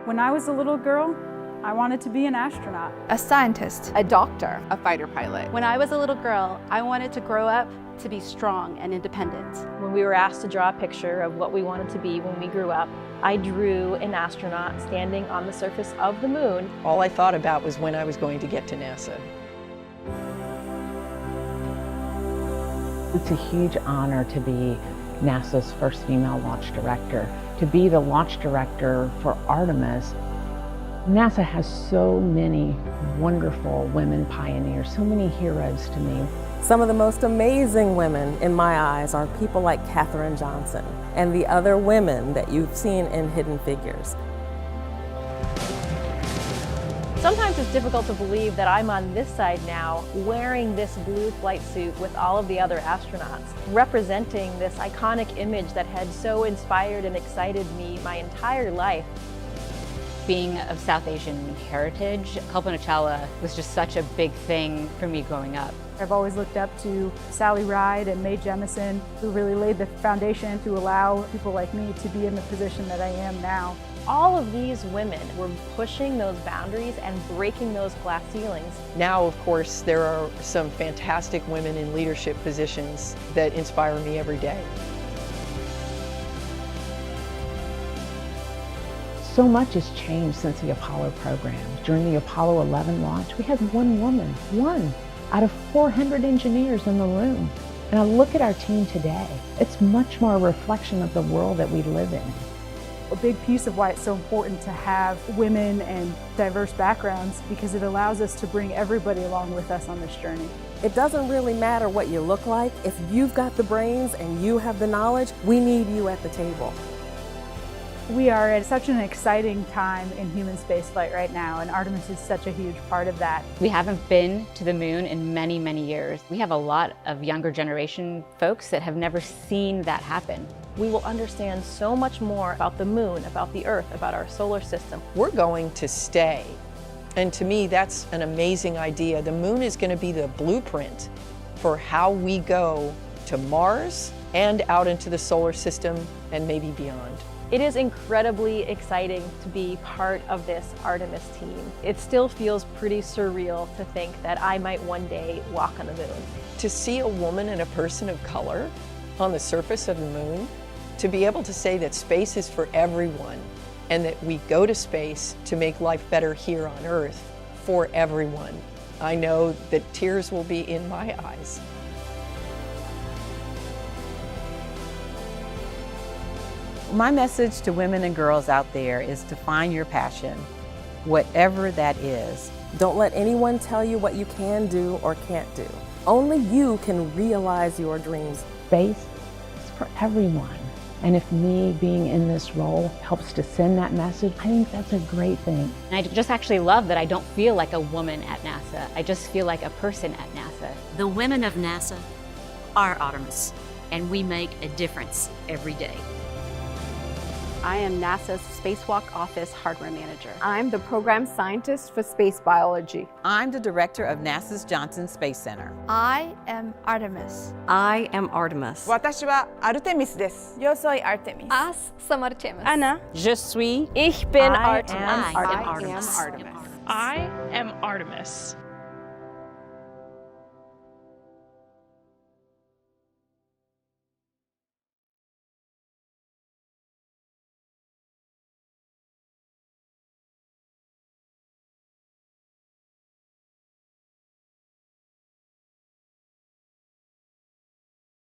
When I was a little girl, I wanted to be an astronaut, a scientist, a doctor, a fighter pilot. When I was a little girl, I wanted to grow up to be strong and independent. When we were asked to draw a picture of what we wanted to be when we grew up, I drew an astronaut standing on the surface of the moon. All I thought about was when I was going to get to NASA. It's a huge honor to be NASA's first female launch director, to be the launch director for Artemis. NASA has so many wonderful women pioneers, so many heroes to me. Some of the most amazing women in my eyes are people like Katherine Johnson and the other women that you've seen in Hidden Figures. Sometimes it's difficult to believe that I'm on this side now, wearing this blue flight suit with all of the other astronauts, representing this iconic image that had so inspired and excited me my entire life. Being of South Asian heritage, Kalpana Chawla was just such a big thing for me growing up. I've always looked up to Sally Ride and Mae Jemison, who really laid the foundation to allow people like me to be in the position that I am now. All of these women were pushing those boundaries and breaking those glass ceilings. Now, of course, there are some fantastic women in leadership positions that inspire me every day. So much has changed since the Apollo program. During the Apollo 11 launch, we had one woman, one out of 400 engineers in the room. And I look at our team today, it's much more a reflection of the world that we live in. A big piece of why it's so important to have women and diverse backgrounds, because it allows us to bring everybody along with us on this journey. It doesn't really matter what you look like. If you've got the brains and you have the knowledge, we need you at the table. We are at such an exciting time in human spaceflight right now, and Artemis is such a huge part of that. We haven't been to the moon in many, many years. We have a lot of younger generation folks that have never seen that happen. We will understand so much more about the moon, about the Earth, about our solar system. We're going to stay. And to me, that's an amazing idea. The moon is going to be the blueprint for how we go to Mars and out into the solar system and maybe beyond. It is incredibly exciting to be part of this Artemis team. It still feels pretty surreal to think that I might one day walk on the moon. To see a woman and a person of color on the surface of the moon, to be able to say that space is for everyone and that we go to space to make life better here on Earth for everyone. I know that tears will be in my eyes. My message to women and girls out there is to find your passion, whatever that is. Don't let anyone tell you what you can do or can't do. Only you can realize your dreams. Space is for everyone. And if me being in this role helps to send that message, I think that's a great thing. And I just actually love that I don't feel like a woman at NASA. I just feel like a person at NASA. The women of NASA are Artemis, and we make a difference every day. I am NASA's Spacewalk Office Hardware Manager. I'm the program scientist for space biology. I'm the director of NASA's Johnson Space Center. I am Artemis. I am Artemis. 私はアルテミスです。Yo soy Artemis. Us, some Artemis. Anna. Je suis. Ich bin I Artemis. am Artemis. Artemis. I am Artemis.